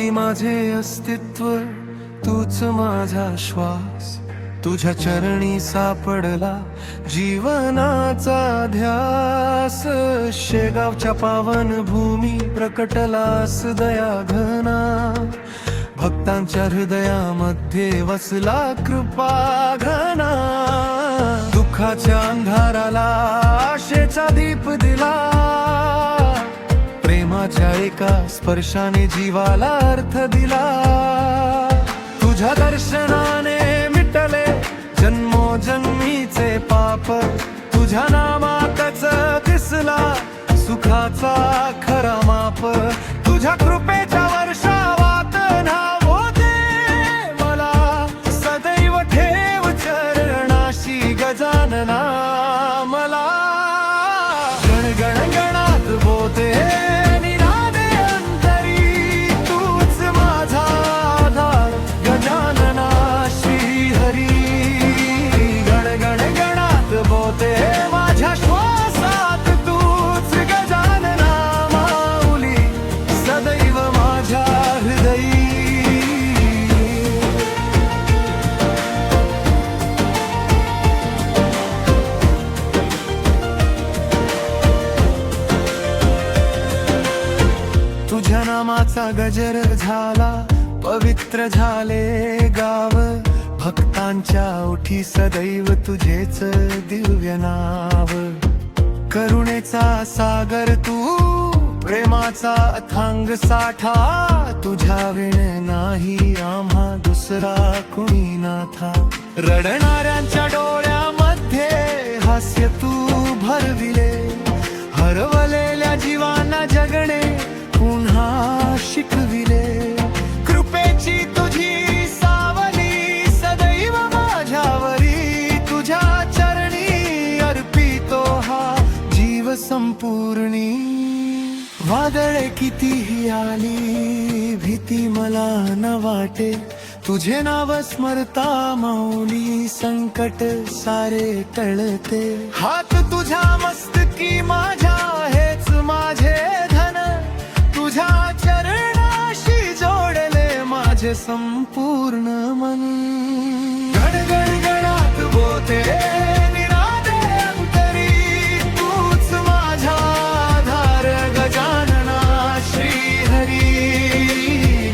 माऊली माझे अस्तित्व तूच माझा श्वास, तुझ्या चरणी सापडला जीवनाचा ध्यास. शेगावच्या पावन भूमी प्रकटलास दया घना, भक्तांच्या हृदयामध्ये वसला कृपा घना. दुःखाच्या अंधाराला आशेचा दीप दिला, प्रेमाच्या एका स्पर्शाने जीवाला अर्थ दिला. तुझ्या दर्शनाने मिटले जन्मोजन्मीचे पाप, तुझ्या नामातच दिसला सुखाचा खरा माप. तुझ्या कृपेच्या वर्षावात न्हावो दे मला, सदैव ठेव चरणाशी गजानना मला. गण गण गणात बोते निनादे अंतरी, तूच माझा आधार गजानना श्रीहरी. गण गण गणात बोते माझ्या श्वासात तूच गजानना माऊली, सदैव माझ्या हृदयी. तुझ्या नामाचा गजर झाला, पवित्र झाले गाव. भक्तांच्या ओठी सदैव तुझेच दिव्य नाव. करुणेचा सागर तू, प्रेमाचा अथांग साठा, तुझ्या विण नाही आम्हा दुसरा कुणी नाथा. रडणाऱ्यांच्या डोळ्यामध्ये हास्य तू भरविले, हरवलेल्या जीवांना जगणे पुन्हा शिकविले. कृपेची तुझी सावली सदैव माझ्यावरी, तुझ्या चरणी अर्पितो हा जीव संपूर्णी. वादळे कितीही आली भीती मला न वाटे, तुझे नाव स्मरता माऊली संकट सारे टळते. हात तुझ्या मस्तकी माझ्या हेच माझे धन, तुझ्या चरणाशी जोडले माझे संपूर्ण मन. गण गण गणात बोते निनादे अंतरी, तूच माझा आधार गजानना श्रीहरी.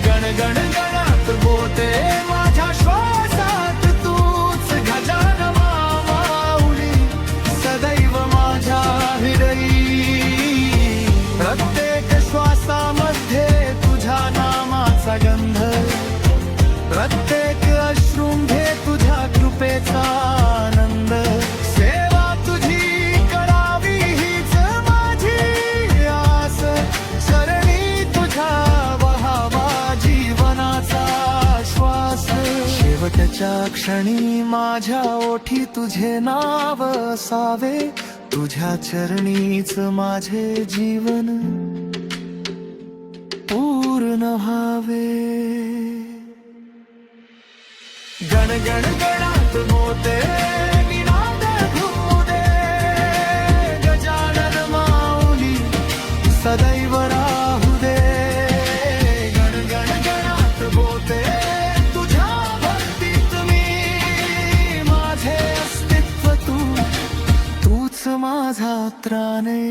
गण गण गणात बोते माझ्या श्वासात तूच गजानना माऊली, सदैव माझ्या हृदयी. प्रत्येक श्वासामध्ये तुझ्या नामाचा गंध, प्रत्येक अश्रूंघे तुझ्या कृपेचा आनंद. सेवा तुझी करावी हीच माझी आस, चरणी तुझ्या वहावा जीवनाचा श्वास. शेवटच्या क्षणी माझ्या ओठी तुझे नाव असावे, तुझ्या चरणीच माझे जीवन पूर्ण व्हावे. गण गण गणात बोते निनाद घुमू दे, गजानन माऊली सदैव राहू दे. गण गण गणात बोते तुझ्या भक्तीत मी, माझे अस्तित्व तूच माझा त्राणे.